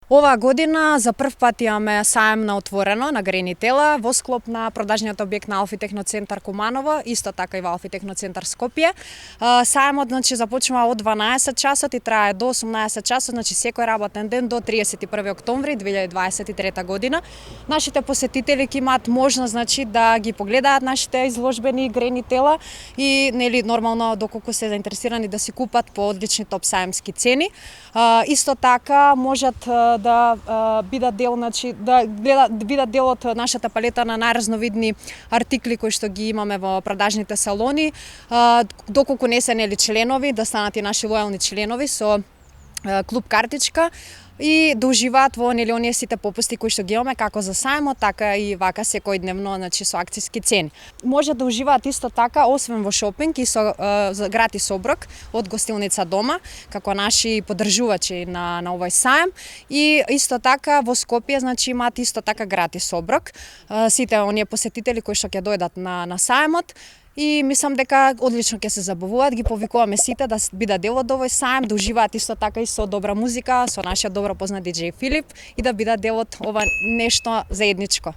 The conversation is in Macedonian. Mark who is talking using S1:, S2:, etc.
S1: Оваа година за прв пат имаме саем на отворено на Грени Тела во склоп на продажниот објект на Алфи Техноцентар Куманово, исто така и во Алфи Техноцентар Скопје. Саемот започнува од 12 часот и трае до 18 часот, секој работен ден до 31 октомври 2023 година. Нашите посетители ќе имаат можност да ги погледаат нашите изложбени Грени Тела и нормално доколку се заинтересирани да си купат по одлични топ саемски цени. Исто така можат да бидат дел, да бидат дел од нашата палета на најразновидни артикли кои што ги имаме во продажните салони, доколку не се членови, да станат и наши лојални членови со клуб картичка и да уживаат во оние сите попусти кои што ги имаме како за саемот, така и вака секојдневно со акцијски цени. Може да уживаат исто така освен во шопинг и со гратис оброк од гостилница Дома, како наши поддржувачи на овој саем, и исто така во Скопје имаат исто така гратис оброк. Сите оние посетители кои што ќе дојдат на саемот, и мислам дека одлично ќе се забавуваат, ги повикуваме сите да бидат дел од овој саем, да уживаат исто така и со добра музика, со нашиот добро познат диџеј Филип и да бидат дел од ова нешто заедничко.